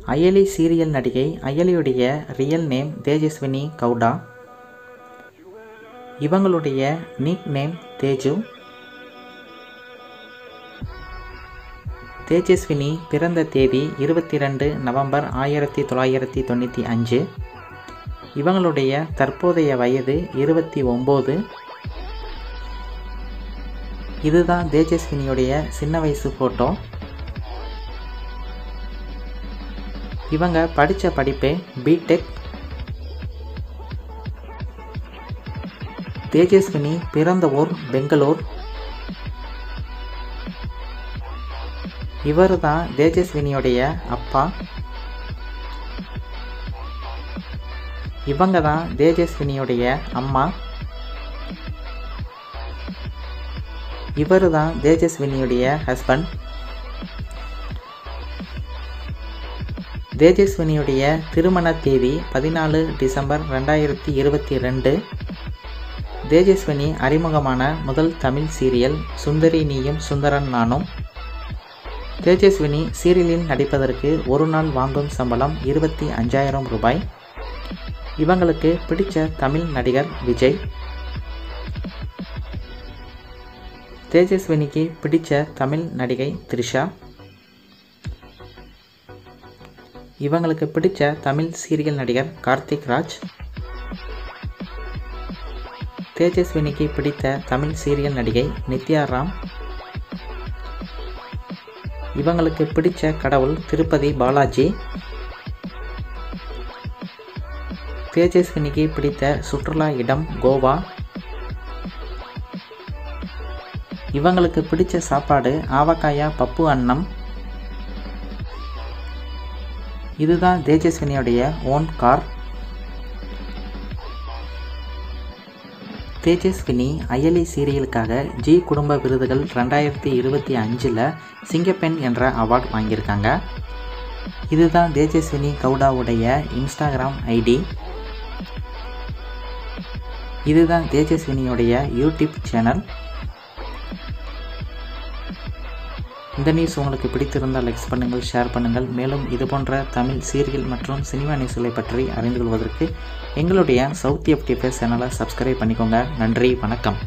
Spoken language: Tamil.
அயலி சீரியல் நடிகை. அயலியுடைய ரியல் நேம் தேஜஸ்வினி கவுடா. இவங்களுடைய நிக் நேம் தேஜு. தேஜஸ்வினி பிறந்த தேதி 22 நவம்பர் 1995. இவங்களுடைய தற்போதைய வயது 29. இதுதான் தேஜஸ்வினியுடைய சின்ன வயசு ஃபோட்டோ. இவங்க படித்த படிப்பே பிடெக். தேஜஸ்வினி பிறந்த ஊர் பெங்களூர். இவர் தான் தேஜஸ்வினியுடைய அப்பா. இவங்க தான் தேஜஸ்வினியுடைய அம்மா. இவர் தான் தேஜஸ்வினியுடைய ஹஸ்பண்ட். தேஜஸ்வினியுடைய திருமண தேதி 14 டிசம்பர் 2022. தேஜஸ்வினி அறிமுகமான முதல் தமிழ் சீரியல் சுந்தரி நீயும் சுந்தரன் நானும். தேஜஸ்வினி சீரியலில் நடிப்பதற்கு ஒரு நாள் வாங்கும் சம்பளம் 25,000 ரூபாய். இவங்களுக்கு பிடித்த தமிழ் நடிகர் விஜய். தேஜஸ்வினிக்கு பிடித்த தமிழ் நடிகை த்ரிஷா. இவங்களுக்கு பிடித்த தமிழ் சீரியல் நடிகர் கார்த்திக் ராஜ். தேஜஸ்வினிக்கு பிடித்த தமிழ் சீரியல் நடிகை நித்யா ராம். இவங்களுக்கு பிடித்த கடவுள் திருப்பதி பாலாஜி. தேஜஸ்வினிக்கு பிடித்த சுற்றுலா இடம் கோவா. இவங்களுக்கு பிடித்த சாப்பாடு ஆவக்காயா பப்பு அன்னம். இதுதான் தேஜஸ்வினியுடைய ஓன் கார். தேஜஸ்வினி அயலி சீரியலுக்காக ஜி குடும்ப விருதுகள் 2025 சிங்கப்பெண் என்ற அவார்ட் வாங்கியிருக்காங்க. இதுதான் தேஜஸ்வினி கவுடாவுடைய இன்ஸ்டாகிராம் ஐடி. இதுதான் தேஜஸ்வினியுடைய யூடியூப் சேனல். இந்த நியூஸ் உங்களுக்கு பிடித்திருந்தால் லைக் பண்ணுங்கள், ஷேர் பண்ணுங்கள். மேலும் இதுபோன்ற தமிழ் சீரியல் மற்றும் சினிமா நியூஸ்களை பற்றி அறிந்து கொள்வதற்கு எங்களுடைய சவுத் FTFS சேனலை சப்ஸ்கிரைப் பண்ணிக்கோங்க. நன்றி, வணக்கம்.